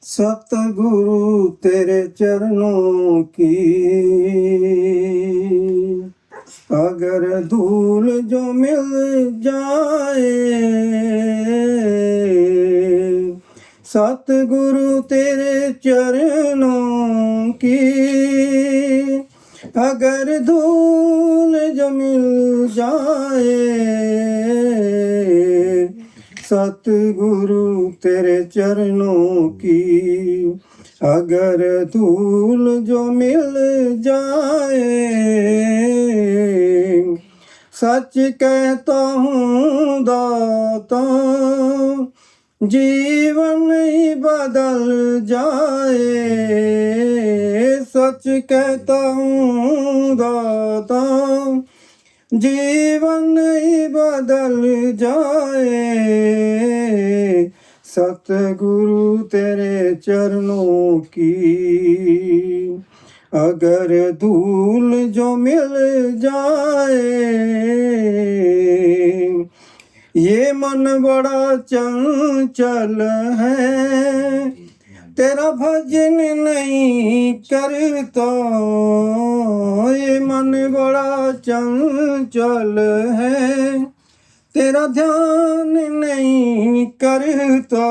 सतगुरु तेरे चरणों की अगर धूल जो मिल जाए, सतगुरु तेरे चरणों की अगर धूल जो मिल जाए, सतगुरु तेरे चरणों की अगर धूल जो मिल जाए, सच कहता हूँ दाता जीवन ही बदल जाए, सच कहता हूँ दाता जीवन ही बदल जाए, सतगुरु तेरे चरणों की अगर धूल जो मिल जाए। ये मन बड़ा चंचल है, तेरा भजन नहीं करता, ये मन बड़ा चंचल है, तेरा ध्यान नहीं करता,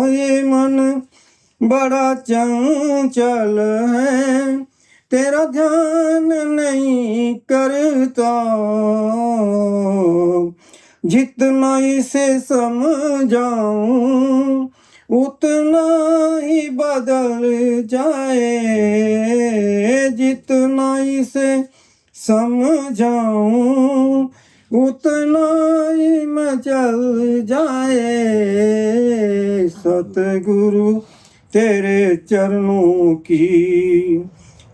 ये मन बड़ा चंचल है, तेरा ध्यान नहीं करता, जितना इसे समझाऊं उतना ही बदल जाए, जितना इसे समझाऊं उतना ही मचल जाए, सतगुरु तेरे चरणों की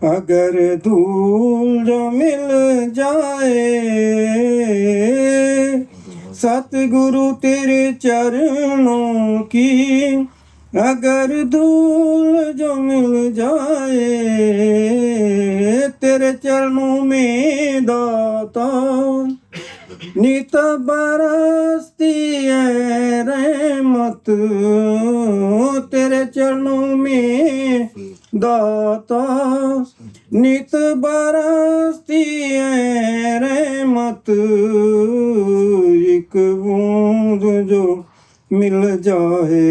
अगर धूल जो मिल जाए, सतगुरु तेरे चरणों की अगर धूल जो मिल जाए, तेरे चरणों में दाता नित बरसती है रहमत, तेरे चरणों में दाता नित बरसती है रहमत, एक बूंद जो मिल जाए,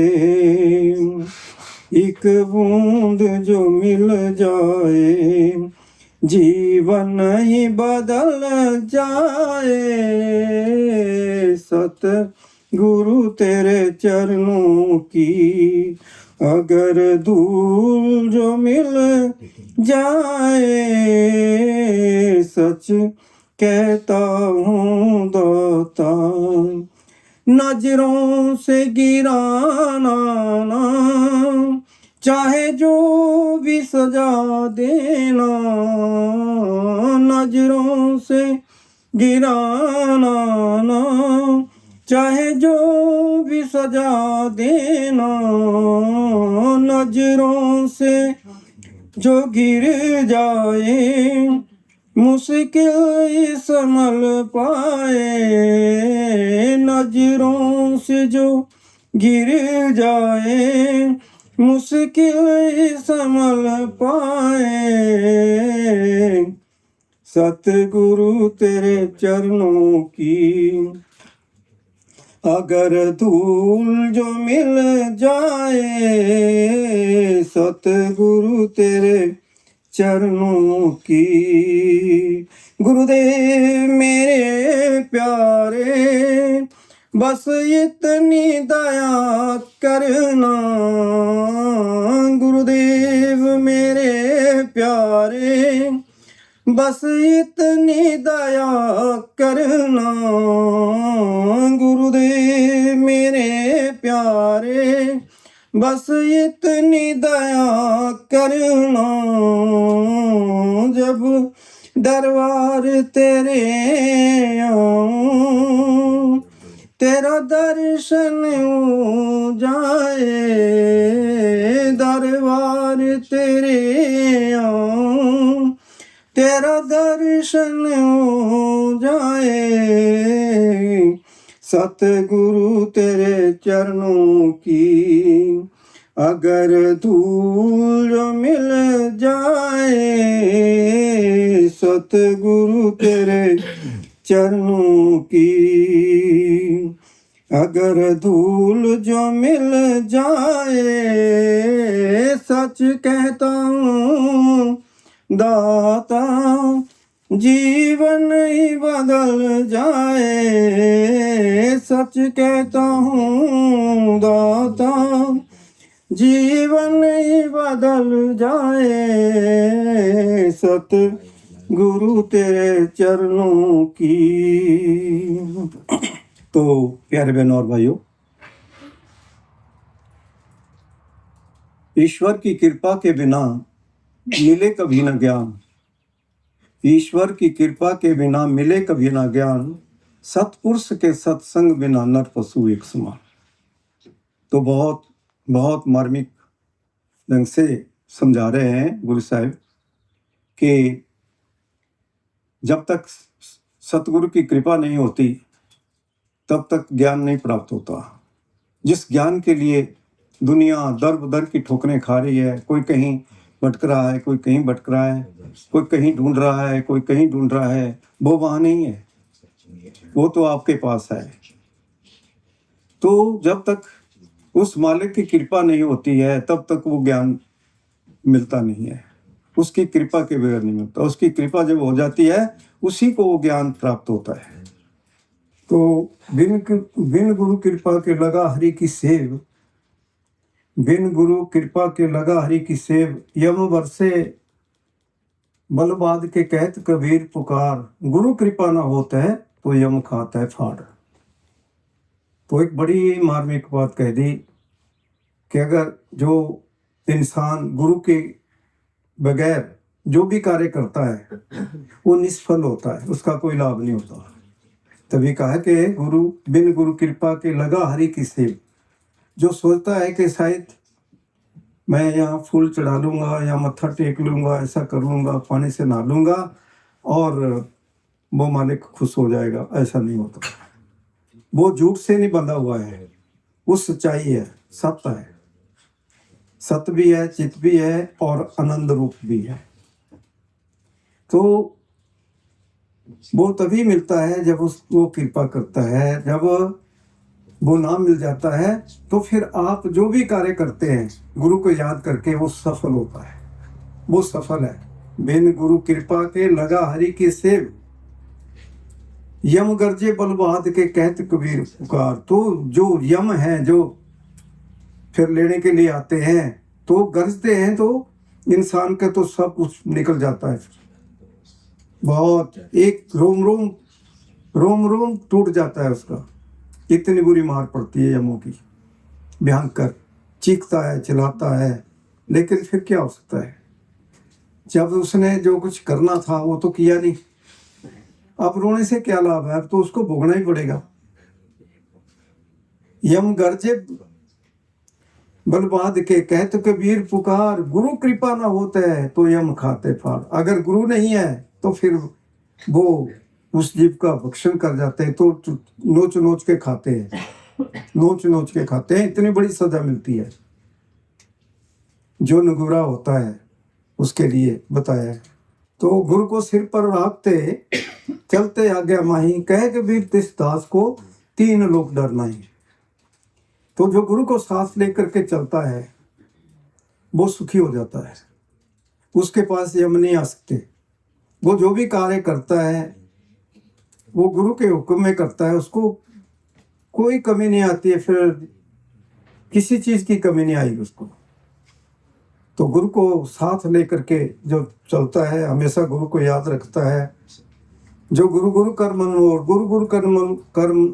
एक बूंद जो मिल जाए, जीवन ही बदल जाए, सतगुरु तेरे चरणों की अगर धूल जो मिल जाए, सच कहता हूँ दाता नजरों से गिराना ना, चाहे जो भी सजा देना, नजरों से गिराना ना, चाहे जो भी सजा देना, नजरों से जो गिर जाए मुश्किल संभल पाए, नजरों से जो गिर जाए मुश्किल संभल पाए, सतगुरु तेरे चरणों की अगर धूल जो मिल जाए, सतगुरु तेरे चरणों की। गुरुदेव मेरे प्यारे बस इतनी दया करना, गुरुदेव मेरे प्यारे बस इतनी दया करना, गुरुदेव मेरे प्यारे बस इतनी दया करना, जब दरबार तेरे आऊं तेरा दर्शन हो जाए, दरबार तेरे आऊं तेरा दर्शन हो जाए, सतगुरु तेरे चरणों की अगर धूल जो मिल जाए सतगुरु तेरे चरणों की, अगर धूल जो मिल जाए सच कहता हूँ दाता जीवन ही बदल जाए, सच कहता हूँ दाता जीवन ही बदल जाए, सतगुरु तेरे चरणों की। तो प्यारे बहनों और भाइयों, ईश्वर की कृपा के बिना मिले कभी न ज्ञान, ईश्वर की कृपा के बिना मिले कभी न ज्ञान, सतपुरुष के सत्संग बिना नर पशु एक समान। तो बहुत बहुत मार्मिक ढंग से समझा रहे हैं गुरु साहिब कि जब तक सतगुरु की कृपा नहीं होती तब तक ज्ञान नहीं प्राप्त होता। जिस ज्ञान के लिए दुनिया दर बदर की ठोकरें खा रही है, कोई कहीं भटक रहा है, कोई कहीं भटक रहा है, कोई कहीं ढूंढ रहा है, कोई कहीं ढूंढ रहा है, वो वहाँ नहीं है, वो तो आपके पास है। तो जब तक उस मालिक की कृपा नहीं होती है तब तक वो ज्ञान मिलता नहीं है, उसकी कृपा के बगैर नहीं मिलता। उसकी कृपा जब हो जाती है उसी को वो ज्ञान प्राप्त होता है। तो बिन गुरु कृपा के लगा हरि की सेव, बिन गुरु कृपा के लगा हरि की सेव, यम बरसे बलबाद के कहत कबीर पुकार, गुरु कृपा ना होता है तो यम खाता है फाड़। तो एक बड़ी मार्मिक बात कह दी कि अगर जो इंसान गुरु के बगैर जो भी कार्य करता है वो निष्फल होता है, उसका कोई लाभ नहीं होता। तभी कहा कि बिन गुरु कृपा के लगा हरि की सेव। जो सोचता है कि शायद मैं यहाँ फूल चढ़ा लूँगा या मत्था टेक लूँगा, ऐसा कर लूँगा, पानी से नहा लूँगा और वो मालिक खुश हो जाएगा, ऐसा नहीं होता। वो झूठ से नहीं बंधा हुआ है, वो सच्चाई है, सत्य है, सत्य भी है, चित भी है और आनंद रूप भी है। तो वो तभी मिलता है जब वो कृपा करता है। जब वो नाम मिल जाता है तो फिर आप जो भी कार्य करते हैं गुरु को याद करके वो सफल होता है, वो सफल है। बिन गुरु कृपा के लगा हरि की सेव, यम गर्जे बलबाद के कहत कबीर पुकार। तो जो यम है जो फिर लेने के लिए आते हैं तो गरजते हैं तो इंसान का तो सब कुछ निकल जाता है, बहुत एक रोम रोम टूट जाता है उसका, इतनी बुरी मार पड़ती है यमों की, भयंकर चीखता है, चिल्लाता है। लेकिन फिर क्या हो सकता है, जब उसने जो कुछ करना था वो तो किया नहीं, अब रोने से क्या लाभ है, अब तो उसको भोगना ही पड़ेगा। यम गर्जे बलबाद के कहत कबीर पुकार, गुरु कृपा ना होता है तो यम खाते फाड़। अगर गुरु नहीं है तो फिर वो उस जीव का भक्षण कर जाते हैं, तो नोच के खाते हैं, नोच के खाते हैं। इतनी बड़ी सजा मिलती है। जो नगुरा होता है उसके लिए बताया है। तो गुरु को सिर पर रखते चलते आज्ञा माही, कह कबीर तिस दास को तीन लोग डरना ही। तो जो गुरु को सांस लेकर के चलता है वो सुखी हो जाता है, उसके पास यम नहीं आ सकते। वो जो भी कार्य करता है वो गुरु के हुक्म में करता है, उसको कोई कमी नहीं आती है, फिर किसी चीज की कमी नहीं आएगी उसको। तो गुरु को साथ लेकर के जो चलता है हमेशा गुरु को याद रखता है। जो गुरु कर मनमोर, गुरु कर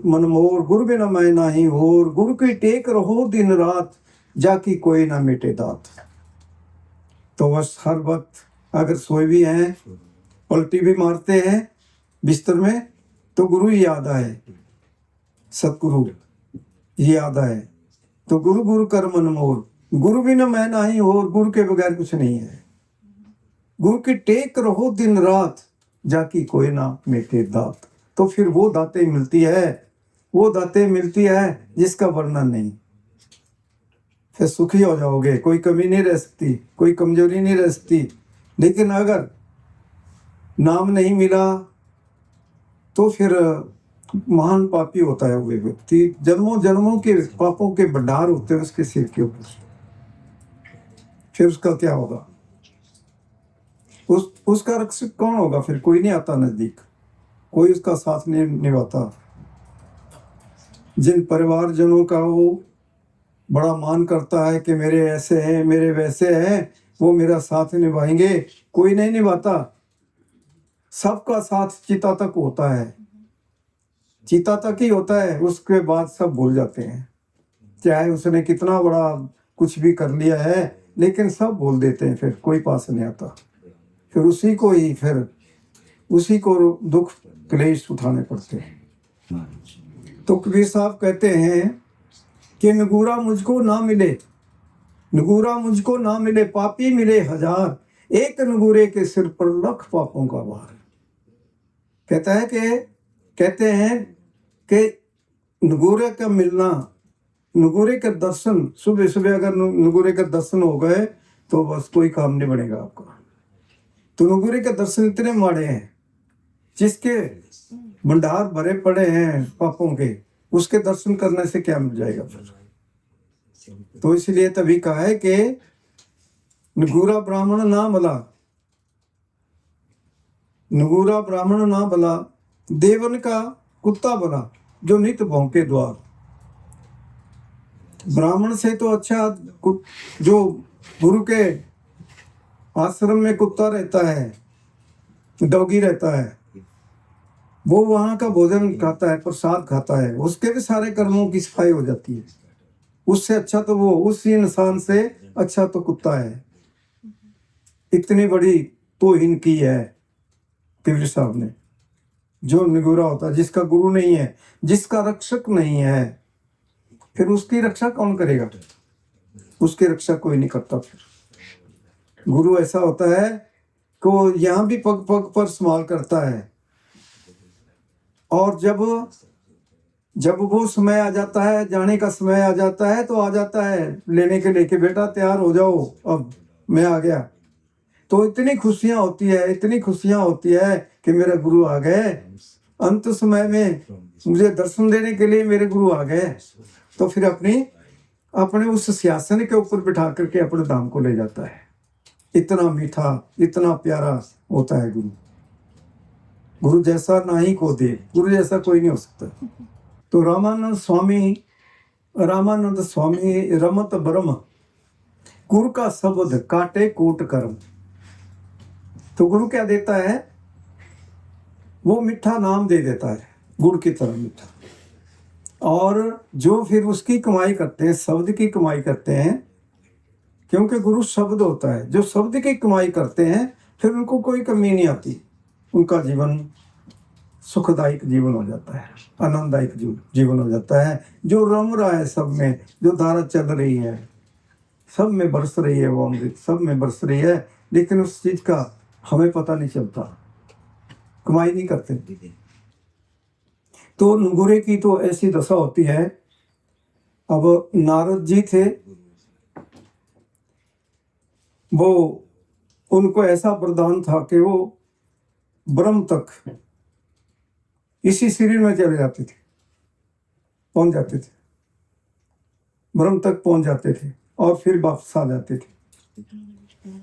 मनमोर, गुरु बिना मैं नाही होर, गुरु की टेक रहो दिन रात, जाकी कोई ना मिटे दात। तो बस हर वक्त अगर सोए भी हैं, पलटी भी मारते हैं बिस्तर में, तो गुरु ही याद आए, सतगुरु याद आए। तो गुरु कर मनमोर, गुरु बिना मैं नाही होर, गुरु के बगैर कुछ नहीं है। गुरु की टेक रहो दिन रात, जाकी कोई ना मिटे दात। तो फिर वो दातें मिलती है, वो दातें मिलती है जिसका वर्णन नहीं। फिर सुखी हो जाओगे, कोई कमी नहीं रह सकती, कोई कमजोरी नहीं रह सकती। लेकिन अगर नाम नहीं मिला तो फिर महान पापी होता है वो व्यक्ति, जन्मों जन्मों के पापों के भंडार होते हैं उसके सिर के ऊपर। फिर उसका क्या होगा? उसका रक्षक कौन होगा? फिर कोई नहीं आता नजदीक, कोई उसका साथ नहीं निभाता। जिन परिवारजनों का वो बड़ा मान करता है कि मेरे ऐसे हैं, मेरे वैसे हैं, वो मेरा साथ निभाएंगे, कोई नहीं निभाता। सबका साथ चिता तक होता है, चिता तक ही होता है, उसके बाद सब भूल जाते हैं। चाहे उसने कितना बड़ा कुछ भी कर लिया है, लेकिन सब भूल देते हैं, फिर कोई पास नहीं आता। फिर उसी को दुख क्लेश उठाने पड़ते हैं। तो कबीर साहब कहते हैं कि नगूरा मुझको ना मिले, नगूरा मुझको ना मिले, पापी मिले हजार, एक नगूरे के सिर पर लाख पापों का भार। कहते हैं कि नगूरे का मिलना, नगूरे के दर्शन, सुबह सुबह अगर नगूरे के दर्शन हो गए तो बस कोई काम नहीं बनेगा आपका। तो नगूरे के दर्शन इतने माड़े हैं, जिसके भंडार भरे पड़े हैं पापों के, उसके दर्शन करने से क्या मिल जाएगा फिर? तो इसलिए तभी कहा है कि नगूरा ब्राह्मण ना भला, नगूरा ब्राह्मण ना भला, देवन का कुत्ता भला, जो नित भौंके द्वार। ब्राह्मण से तो अच्छा जो गुरु के आश्रम में कुत्ता रहता है, डॉगी रहता है, वो वहां का भोजन खाता है, प्रसाद खाता है, उसके भी सारे कर्मों की सफाई हो जाती है। उससे अच्छा तो वो, उस इंसान से अच्छा तो कुत्ता है। इतनी बड़ी तौहीन की है कबीर साहब ने। जो निगोरा होता है, जिसका गुरु नहीं है, जिसका रक्षक नहीं है, फिर उसकी रक्षा कौन करेगा? उसकी रक्षा कोई नहीं करता। फिर गुरु ऐसा होता है कि वो यहाँ भी पग पग पर संभाल करता है, और जब वो समय आ जाता है, जाने का समय आ जाता है, तो आ जाता है लेने के लेके, बेटा तैयार हो जाओ, अब मैं आ गया। तो इतनी खुशियां होती है, इतनी खुशियां होती है कि मेरे गुरु आ गए, अंत समय में मुझे दर्शन देने के लिए मेरे गुरु आ गए। तो फिर अपने उस सिंहासन के ऊपर बिठा करके अपने धाम को ले जाता है। इतना मीठा, इतना प्यारा होता है गुरु। गुरु जैसा ना ही को दे, गुरु जैसा कोई नहीं हो सकता। तो रामानंद स्वामी रमत ब्रह्म, गुरु का शब्द काटे कोट कर्म। तो गुरु क्या देता है? वो मीठा नाम दे देता है, गुड़ की तरह मीठा। और जो फिर उसकी कमाई करते हैं, शब्द की कमाई करते हैं, क्योंकि गुरु शब्द होता है, जो शब्द की कमाई करते हैं फिर उनको कोई कमी नहीं आती, उनका जीवन सुखदायक जीवन हो जाता है, आनंददायक जीवन हो जाता है। जो रम रहा है सब में, जो धारा चल रही है, सब में बरस रही है, वो अमृत सब में बरस रही है, लेकिन उस चीज का हमें पता नहीं चलता, कमाई नहीं करते। तो नगूरे की तो ऐसी दशा होती है। अब नारद जी थे, वो उनको ऐसा वरदान था कि वो ब्रह्म तक इसी शरीर में चले जाते थे, पहुंच जाते थे, ब्रह्म तक पहुंच जाते थे और फिर वापस आ जाते थे।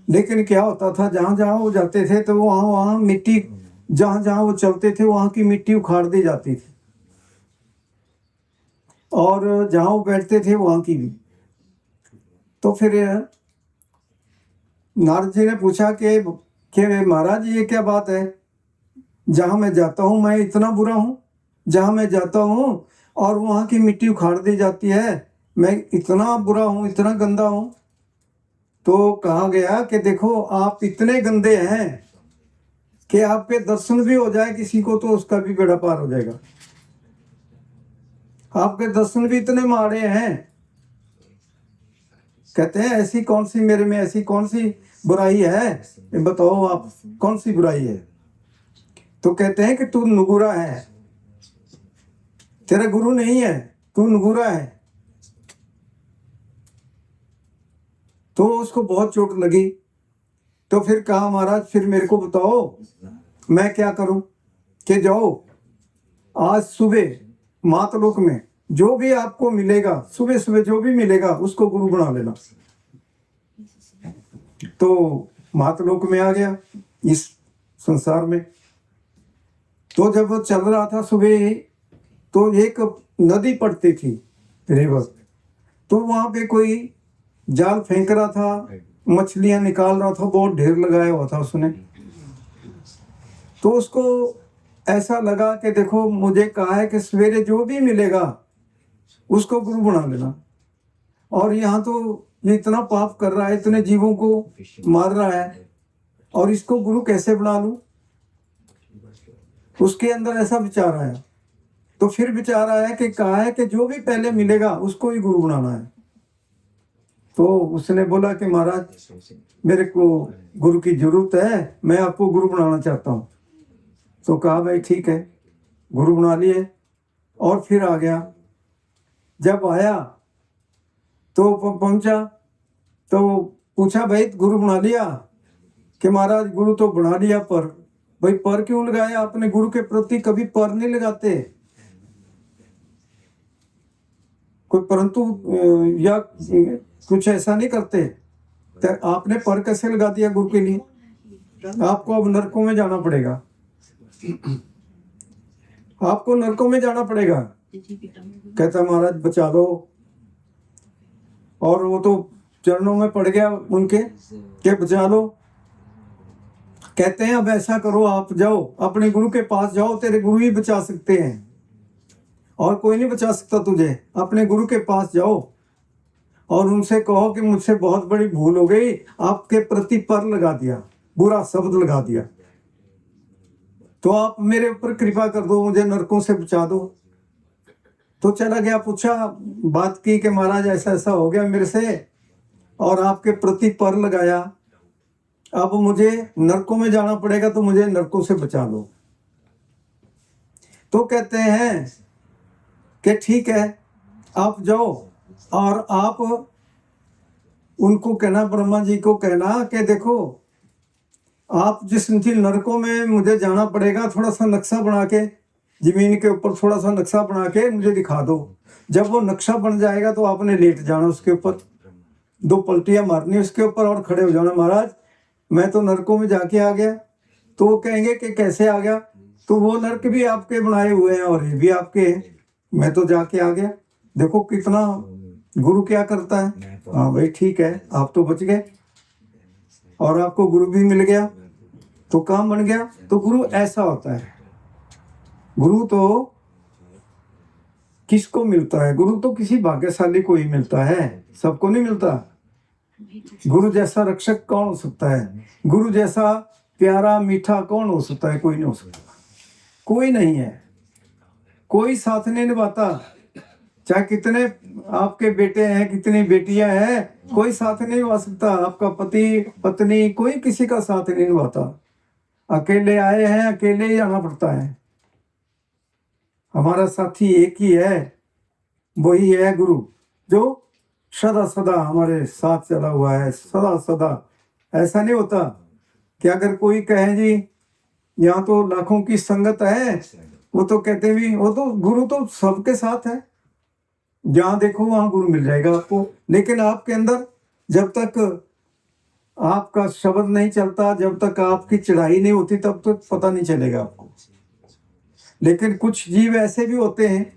लेकिन क्या होता था, जहां जहां वो जाते थे तो वहां मिट्टी, जहां जहां वो चलते थे वहां की मिट्टी उखाड़ दी जाती थी, और जहां वो बैठते थे वहां की भी। तो फिर नारद जी ने पूछा कि महाराज ये क्या बात है, जहां मैं जाता हूं मैं इतना बुरा हूं, जहां मैं जाता हूं और वहां की मिट्टी उखाड़ दी जाती है, मैं इतना बुरा हूं, इतना गंदा हूं। तो कहा गया कि देखो आप इतने गंदे हैं कि आपके दर्शन भी हो जाए किसी को तो उसका भी बेड़ा पार हो जाएगा। आपके दर्शन भी इतने माड़े हैं। कहते हैं ऐसी कौन सी मेरे में ऐसी कौन सी बुराई है, ये बताओ आप कौन सी बुराई है। तो कहते हैं कि तू नगूरा है, तेरा गुरु नहीं है, तू नगूरा है। तो उसको बहुत चोट लगी। तो फिर कहा महाराज फिर मेरे को बताओ मैं क्या करूं। कि जाओ आज सुबह मातलोक में जो भी आपको मिलेगा, सुबह सुबह जो भी मिलेगा उसको गुरु बना लेना। तो मातलोक में आ गया इस संसार में। तो जब वो चल रहा था सुबह, तो एक नदी पड़ती थी, रिवर। तो वहां पे कोई जाल फेंक रहा था, मछलियां निकाल रहा था, बहुत ढेर लगाया हुआ था उसने। तो उसको ऐसा लगा कि देखो मुझे कहा है कि सवेरे जो भी मिलेगा उसको गुरु बना लेना, और यहाँ तो ये इतना पाप कर रहा है, इतने जीवों को मार रहा है, और इसको गुरु कैसे बना लूं। उसके अंदर ऐसा विचार आया। तो फिर विचार आया कि कहा है कि जो भी पहले मिलेगा उसको ही गुरु बनाना है। तो उसने बोला कि महाराज मेरे को गुरु की जरूरत है, मैं आपको गुरु बनाना चाहता हूँ। तो कहा भाई ठीक है, गुरु बना लिए। और फिर आ गया। जब आया तो पहुंचा तो पूछा भाई गुरु बना लिया? कि महाराज गुरु तो बना लिया, पर भाई पर क्यों लगाया आपने? गुरु के प्रति कभी पर नहीं लगाते कोई, परंतु या कुछ ऐसा नहीं करते। तो आपने पर कैसे लगा दिया गुरु के लिए? आपको अब नरकों में जाना पड़ेगा, आपको नरकों में जाना पड़ेगा। कहता महाराज बचा दो। और वो तो चरणों में पड़ गया उनके कि बचा लो। कहते हैं अब ऐसा करो, आप जाओ अपने गुरु के पास जाओ, तेरे गुरु ही बचा सकते हैं और कोई नहीं बचा सकता तुझे। अपने गुरु के पास जाओ और उनसे कहो कि मुझसे बहुत बड़ी भूल हो गई, आपके प्रति पर लगा दिया, बुरा शब्द लगा दिया, तो आप मेरे ऊपर कृपा कर दो, मुझे नरकों से बचा दो। तो चला गया, पूछा, बात की कि महाराज ऐसा ऐसा हो गया मेरे से और आपके प्रति पर लगाया, अब मुझे नरकों में जाना पड़ेगा, तो मुझे नरकों से बचा लो। तो कहते हैं कि ठीक है आप जाओ और आप उनको कहना, ब्रह्मा जी को कहना कि देखो आप जिस नरकों में मुझे जाना पड़ेगा, थोड़ा सा नक्शा बना के जमीन के ऊपर थोड़ा सा नक्शा बना के मुझे दिखा दो। जब वो नक्शा बन जाएगा तो आपने लेट जाना उसके ऊपर, 2 पलटियां मारनी उसके ऊपर और खड़े हो जाना, महाराज मैं तो नरकों में जाके आ गया। तो वो कहेंगे कि कैसे आ गया? तो वो नरक भी आपके बनाए हुए हैं और ये भी आपके हैं, मैं तो जाके आ गया। देखो कितना गुरु क्या करता है। हाँ भाई ठीक है, आप तो बच गए और आपको गुरु भी मिल गया, तो काम बन गया। तो गुरु ऐसा होता है। गुरु तो किसको मिलता है? गुरु तो किसी भाग्यशाली को ही मिलता है, सबको नहीं मिलता। गुरु जैसा रक्षक कौन हो सकता है? गुरु जैसा प्यारा मीठा कौन हो सकता है? कोई नहीं हो सकता, कोई नहीं है, कोई साथ नहीं निभाता। चाहे कितने आपके बेटे हैं, कितनी बेटियां हैं, कोई साथ नहीं निभा सकता। आपका पति पत्नी कोई किसी का साथ नहीं निभाता। अकेले आए हैं, अकेले ही आना पड़ता है। हमारा साथी एक ही है, वही है गुरु, जो सदा सदा हमारे साथ चला हुआ है, सदा सदा। ऐसा नहीं होता कि अगर कोई कहे जी यहाँ तो लाखों की संगत है, वो तो कहते भी वो तो गुरु तो सबके साथ है, जहाँ देखो वहां गुरु मिल जाएगा आपको। लेकिन आपके अंदर जब तक आपका शब्द नहीं चलता, जब तक आपकी चढ़ाई नहीं होती, तब तक पता नहीं चलेगा आपको। लेकिन कुछ जीव ऐसे भी होते हैं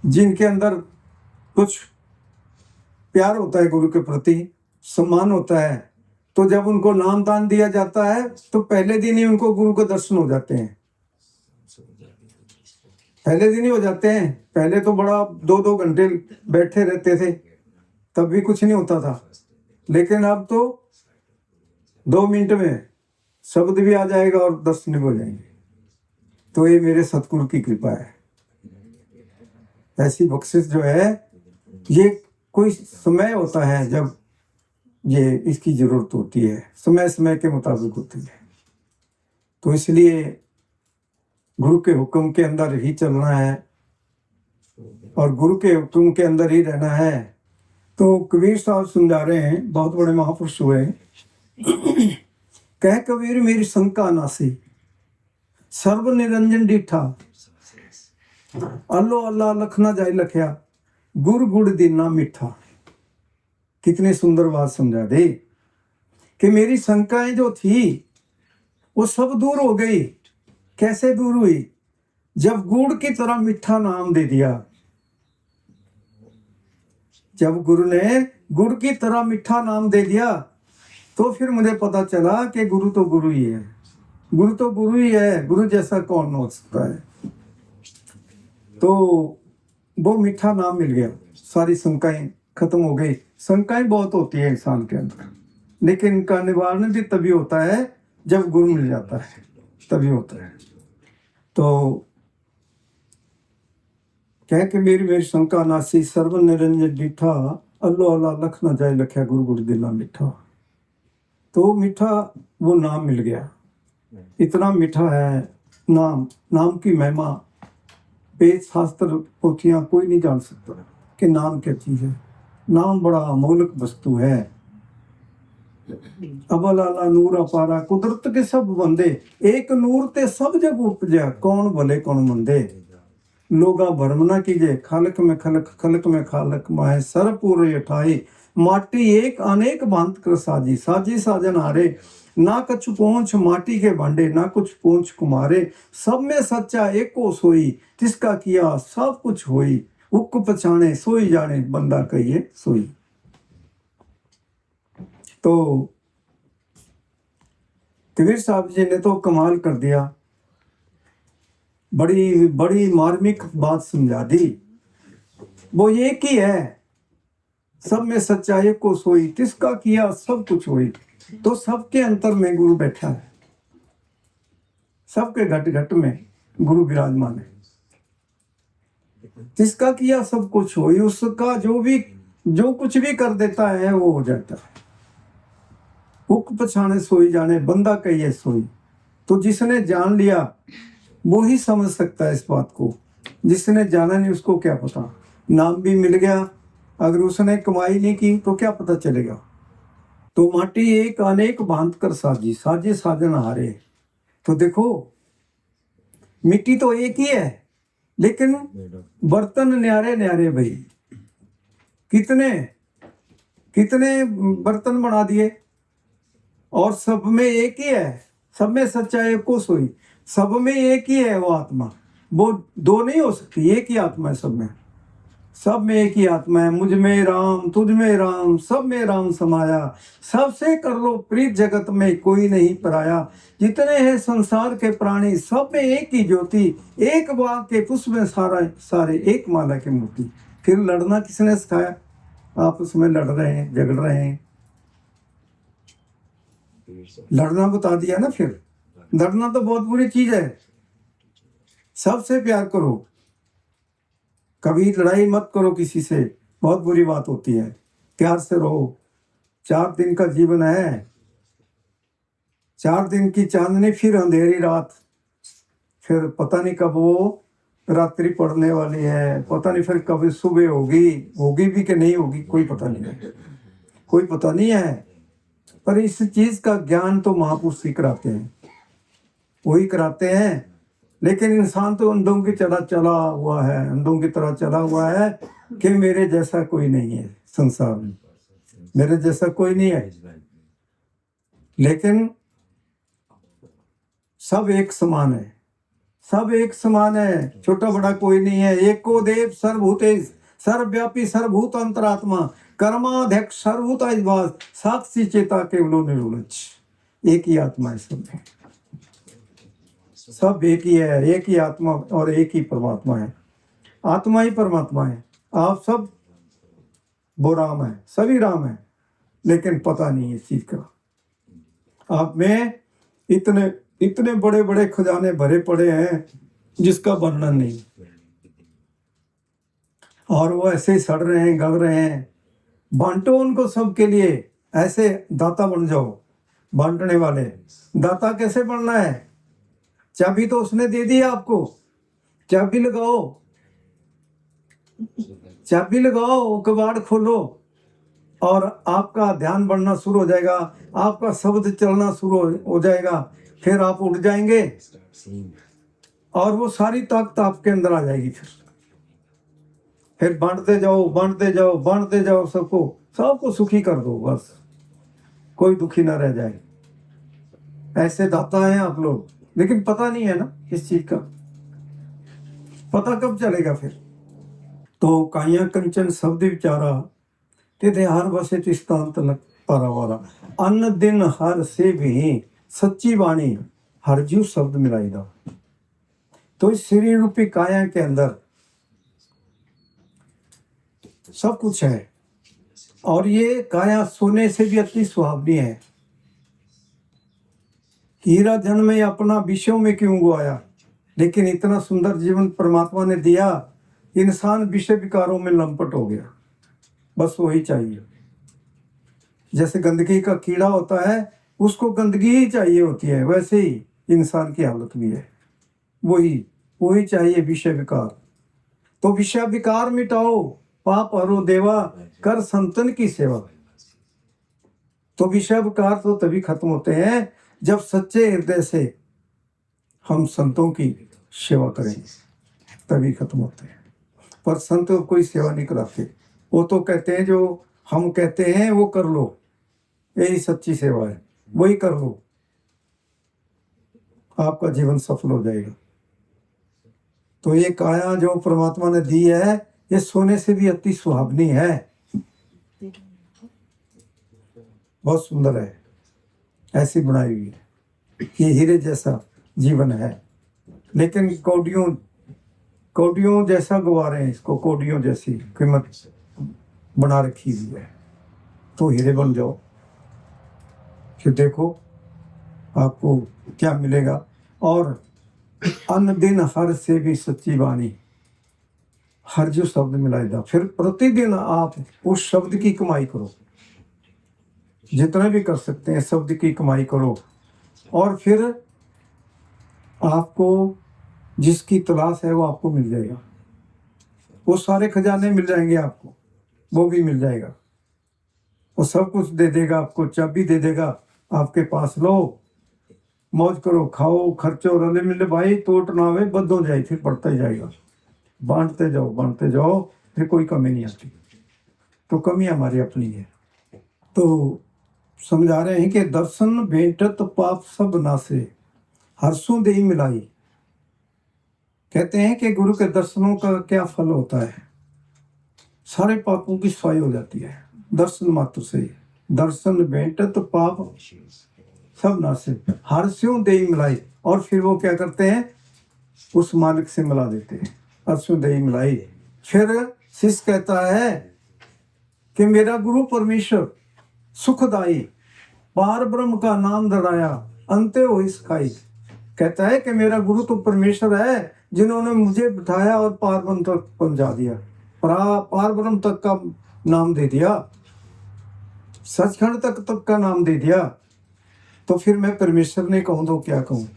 जिनके अंदर कुछ प्यार होता है, गुरु के प्रति सम्मान होता है, तो जब उनको नाम दान दिया जाता है तो पहले दिन ही उनको गुरु के दर्शन हो जाते हैं। पहले दिन ही हो जाते हैं। पहले तो बड़ा 2-2 घंटे बैठे रहते थे, तब भी कुछ नहीं होता था। लेकिन अब तो 2 मिनट में शब्द भी आ जाएगा और दर्शन भी हो जाएंगे। तो ये मेरे सतगुरु की कृपा है। ऐसी बख्शिश जो है, ये कोई समय होता है जब ये इसकी जरूरत होती है, समय समय के मुताबिक होती है। तो इसलिए गुरु के हुक्म के अंदर ही चलना है और गुरु के हुक्म के अंदर ही रहना है। तो कबीर साहब समझा रहे हैं, बहुत बड़े महापुरुष हुए। कह कबीर मेरी शंका नासी, सर्व निरंजन डिठा, अल्लो अल्लाह लख ना जाए लखया, गुर गुड़ दीना मीठा। कितनी सुंदर बात समझा दे कि मेरी शंकाएं जो थी वो सब दूर हो गई। कैसे दूर हुई? जब गुड़ की तरह मीठा नाम दे दिया। जब गुरु ने गुड़ की तरह मीठा नाम दे दिया तो फिर मुझे पता चला कि गुरु तो गुरु ही है। गुरु तो गुरु ही है, गुरु जैसा कौन हो सकता है। तो वो मीठा नाम मिल गया, सारी शंकाएं खत्म हो गई। शंकाएं बहुत होती है इंसान के अंदर, लेकिन इनका निवारण भी तभी होता है जब गुरु मिल जाता है, तभी होता है। तो कह के मेरी शंका नासी, सर्व निरंजन डिठा, अल्लो अल्लाह लख ना जाए लख्या, गुरु गुरु दिला मीठा। तो मीठा वो नाम मिल गया। इतना मीठा है नाम, नाम की महिमा वेद शास्त्र पोथियां कोई नहीं जान सकता कि नाम क्या चीज है। नाम बड़ा अमोलक वस्तु है। अबल आला नूर अपारा, कुदरत के सब बंदे, एक नूर ते सब जग उपजा, कौन भले कौन मंदे। लोगा भरम ना कीजे, खालक में खलक, खलक में खालक, माहे सर पूरे अठाई, माटी एक अनेक भांत कर साजी, साजी साजन हारे, ना कछु पहुंच माटी के भांडे, ना कुछ पहुंच कुमारे, सब में सच्चा एको सोई, तिसका किया सब कुछ होई, उक पछाणे सोई जाने, बंदा कहिए सोई। तो कबीर साहब जी ने तो कमाल कर दिया, बड़ी बड़ी मार्मिक बात समझा दी। वो एक ही है, सब में सच्चाई को सोई, तिसका किया सब कुछ होई। तो सबके अंतर में गुरु बैठा है, सबके घट घट में गुरु विराजमान है। जिसका किया सब कुछ होई, उसका जो कुछ भी कर देता है वो हो जाता है। हुक पछाने सोई जाने, बंदा कहिए सोई। तो जिसने जान लिया वो ही समझ सकता है इस बात को, जिसने जाना नहीं उसको क्या पता। नाम भी मिल गया, अगर उसने कमाई नहीं की तो क्या पता चलेगा। तो माटी एक अनेक भांत कर साजी, साजे साजन हारे। तो देखो मिट्टी तो एक ही है, लेकिन बर्तन न्यारे न्यारे भाई। कितने कितने बर्तन बना दिए, और सब में एक ही है। सब में सच्चाई को सोई, सब में एक ही है वो आत्मा। वो दो नहीं हो सकती, एक ही आत्मा है सब में। सब में एक ही आत्मा है। मुझ में राम, तुझ में राम, सब में राम समाया, सबसे कर लो प्रीत, जगत में कोई नहीं पराया। जितने हैं संसार के प्राणी, सब में एक ही ज्योति, एक बाग के पुष्प में सारे एक माला के मोती। फिर लड़ना किसने सिखाया? आपस में लड़ रहे हैं, झगड़ रहे हैं, लड़ना बता दिया ना। फिर लड़ना तो बहुत बुरी चीज है। सबसे प्यार करो, कभी लड़ाई मत करो किसी से, बहुत बुरी बात होती है। प्यार से रहो। 4 दिन का जीवन है, 4 दिन की चांदनी, फिर अंधेरी रात, फिर पता नहीं कब वो रात्रि पड़ने वाली है, पता नहीं फिर कभी सुबह होगी भी कि नहीं होगी, कोई पता नहीं है, कोई पता नहीं है। पर इस चीज का ज्ञान तो महापुरुष ही कराते हैं, वही कराते हैं। लेकिन इंसान तो अंधों की तरह चला हुआ है, अंधों की तरह चला हुआ है कि मेरे जैसा कोई नहीं है संसार में, मेरे जैसा कोई नहीं है। लेकिन सब एक समान है, सब एक समान है, छोटा बड़ा कोई नहीं है। एको देव सर्वभूतेश, सर्वव्यापी सर्वभूत अंतरात्मा, कर्माध्यक्ष सर्वभूताधिवास, साक्षी चेता केवलो निरुलच। एक ही आत्मा है सब में, सब एक ही है, एक ही आत्मा और एक ही परमात्मा है। आत्मा ही परमात्मा है। आप सब वो राम है, सभी राम है, लेकिन पता नहीं है इस चीज का। आप में इतने बड़े बड़े खजाने भरे पड़े हैं जिसका वर्णन नहीं, और वो ऐसे ही सड़ रहे हैं, गल रहे हैं। बांटो उनको सबके लिए, ऐसे दाता बन जाओ, बांटने वाले। दाता कैसे बनना है? चाबी तो उसने दे दी आपको, चाबी लगाओ, कबाड़ खोलो, और आपका ध्यान बढ़ना शुरू हो जाएगा, आपका शब्द चलना शुरू हो जाएगा, फिर आप उठ जाएंगे और वो सारी ताकत आपके अंदर आ जाएगी। फिर बांटते जाओ, बांटते जाओ, बांटते जाओ, सबको सुखी कर दो, बस कोई दुखी ना रह जाए। ऐसे दाता हैं आप लोग, लेकिन पता नहीं है ना इस चीज का, पता कब चलेगा फिर। तो काया कंचन शब्द विचारा तिथे हर बसे तिस्तांत न पारावारा, अन्न दिन हर से भी सच्ची वाणी हर जीव शब्द मिलाई दा। तो इस शरीर रूपी काया के अंदर सब कुछ है, और ये काया सोने से भी अति सुहावनी है। हीरा जन्म में अपना विषयों में क्यों गवाया, लेकिन इतना सुंदर जीवन परमात्मा ने दिया, इंसान विषय विकारों में लंपट हो गया। बस वही चाहिए। जैसे गंदगी का कीड़ा होता है, उसको गंदगी ही चाहिए होती है, वैसे ही इंसान की हालत भी है, वही चाहिए विषय विकार। तो विषय विकार मिटाओ, पाप हरो देवा, कर संतन की सेवा। तो विषय विकार तो तभी खत्म होते हैं जब सच्चे हृदय से हम संतों की सेवा करें, तभी खत्म होते हैं। पर संत कोई सेवा नहीं कराते, वो तो कहते हैं जो हम कहते हैं वो कर लो, यही सच्ची सेवा है, वही कर लो, आपका जीवन सफल हो जाएगा। तो ये काया जो परमात्मा ने दी है, ये सोने से भी अति सुहावनी है, बहुत सुंदर है, ऐसी बनाई हुई है। ये हीरे जैसा जीवन है, लेकिन कौडियों जैसा गवा रहे हैं इसको, कौडियों जैसी कीमत बना रखी हुई है। तो हीरे बन जाओ, फिर देखो आपको क्या मिलेगा। और अन्न दिन हर से भी सच्ची वाणी हर जो शब्द मिलाएगा। फिर प्रतिदिन आप उस शब्द की कमाई करो, जितना भी कर सकते हैं शब्द की कमाई करो, और फिर आपको जिसकी तलाश है वो आपको मिल जाएगा, वो सारे खजाने मिल जाएंगे आपको, वो भी मिल जाएगा, वो सब कुछ दे देगा आपको, चाबी दे देगा आपके पास, लो मौज करो, खाओ, खर्चो, रले मिले भाई, टोट ना आवे, बद हो जाए, फिर बढ़ता ही जाएगा। बांटते जाओ, फिर कोई कमी नहीं आती। तो कमी हमारी अपनी है। तो समझा रहे हैं कि दर्शन भेंटत पाप सब नासे, हर्षों दे मिलाई। कहते हैं कि गुरु के दर्शनों का क्या फल होता है, सारे पापों की सफाई हो जाती है दर्शन मात्र से। दर्शन भेंटत पाप सब नासे, हर्षों दे मिलाई। और फिर वो क्या करते हैं, उस मालिक से मिला देते हैं, हर्षों दे मिलाई। फिर शिष्य कहता है कि मेरा गुरु परमेश्वर सुखदाई, पार ब्रह्म का नाम धराया, अंते हो इसखाई। कहता है कि मेरा गुरु तो परमेश्वर है, जिन्होंने मुझे बिठाया और पार ब्रह्म तक पहुंचा दिया, पार ब्रह्म तक का नाम दे दिया, सचखंड तक का नाम दे दिया। तो फिर मैं परमेश्वर ने कहूँ तो क्या कहूँ।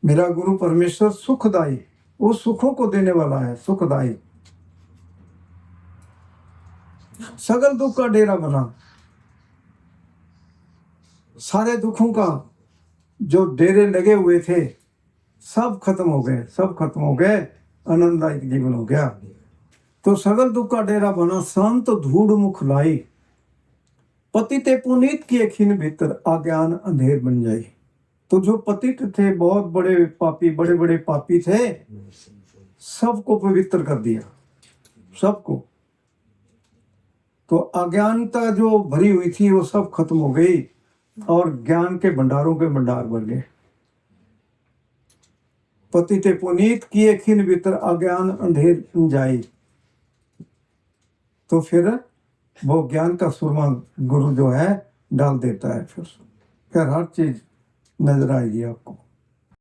मेरा गुरु परमेश्वर सुखदाई, वो सुखों को देने वाला है, सुखदाई। सगल दुख का डेरा बना, सारे दुखों का जो डेरे लगे हुए थे सब खत्म हो गए, आनंददायक जीवन हो गया। तो सगल दुख का डेरा बना, शांत धूड़ मुख लाई, पतिते पुनीत किए खिन भीतर, अज्ञान अंधेर बन जाई। तो जो पतित थे, बहुत बड़े पापी थे, सबको पवित्र कर दिया, सबको। तो अज्ञानता जो भरी हुई थी वो सब खत्म हो गई, और ज्ञान के भंडारों के भंडार बन गए। पतिते पुनीत किए खिन भीतर, अज्ञान अंधेर जाई। तो फिर वो ज्ञान का सुरमा गुरु जो है डाल देता है, फिर हर चीज नजर आएगी आपको।